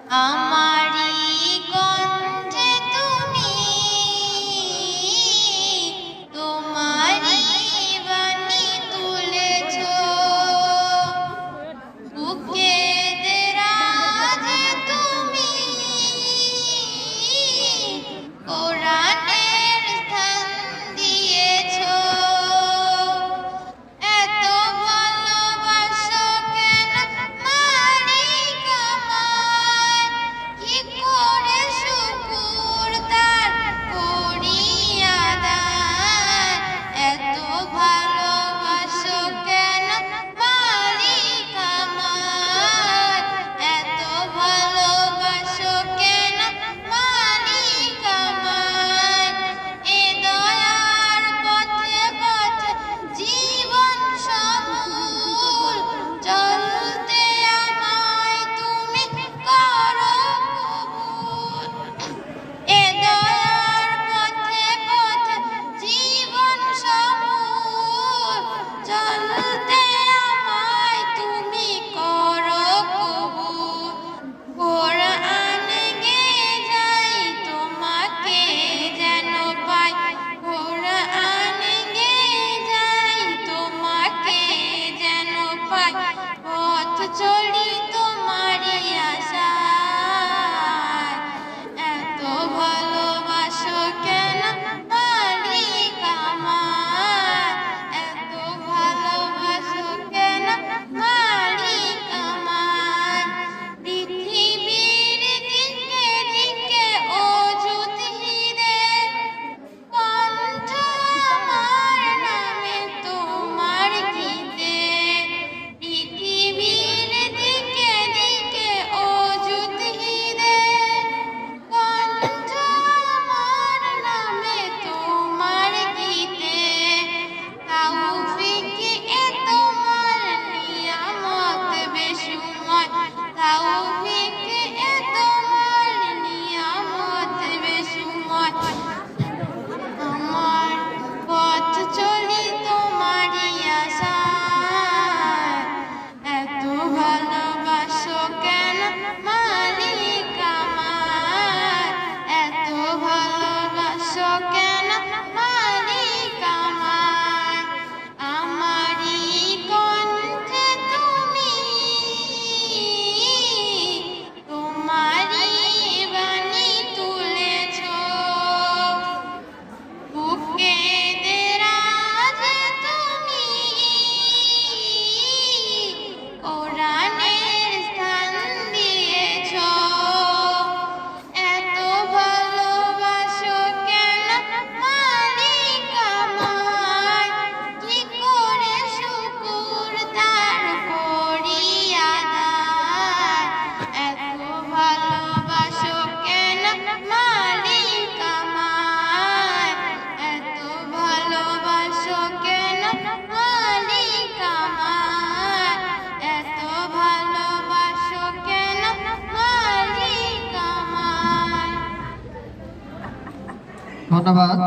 আমারি কণ্ঠে তুমি তোমারি বাণী তুলেছ, বুকে দেরাজে তুমি কোরআনের স্থান দিয়েছ। এত ভালোবাসো কেন মালিক আমার, কি করে শুকর তার করি আদায়। এত ভালোবাসো কেন মালিক আমার, এত ভালোবাসো কেন মালিক আমার। এ দয়ার পথে পথে জীবন সমূল, চলতে আমায় তুমি করো কবুল। এ দয়ার পথে পথে জীবন সমূল, চলতে আমায় তুমি করো কবুল। কোরআন গেয়ে যাই তোমাকে যেন পাই, কোরআন গেয়ে যাই তোমাকে যেন পাই। পথ চলি তোমারই আশায়, এত ভালোবাসো কেন মালিক আমার, এত ভালোবাসো কেন মালিক আমার। পৃথিবীর দিকে দিকে অযুত হিরে, কণ্ঠ আমার নামে তোমার গীতে। পৃথিবীর দিকে দিকে অযুত হিরে, কণ্ঠ আমার নামে তোমার গীতে। তাওফিক এ তোমার নিয়ামত বেশুমার, তাওফিক এ তোমার নিয়ামত বেশুমার। আমার পথ চলি তোমারই আশায়, এত ভালোবাসো কেন মালিক আমার, এত ভালোবাসো কেন মালিক আমার। আমারি কণ্ঠে তুমি তোমারি বাণী তুলেছ, বুকে দেরাজে তুমি কোরআনের স্থান দিয়েছ। এত ভালোবাসো কেন মালিক আমায়, কি করে শুকর তার করি আদায়। এত ভালোবাসো কেন মালিক আমায়, এত ভালোবাসো কেন মালিক আমায়, এত ভালোবাসো কেন মালিক আমায়। ধন্যবাদ।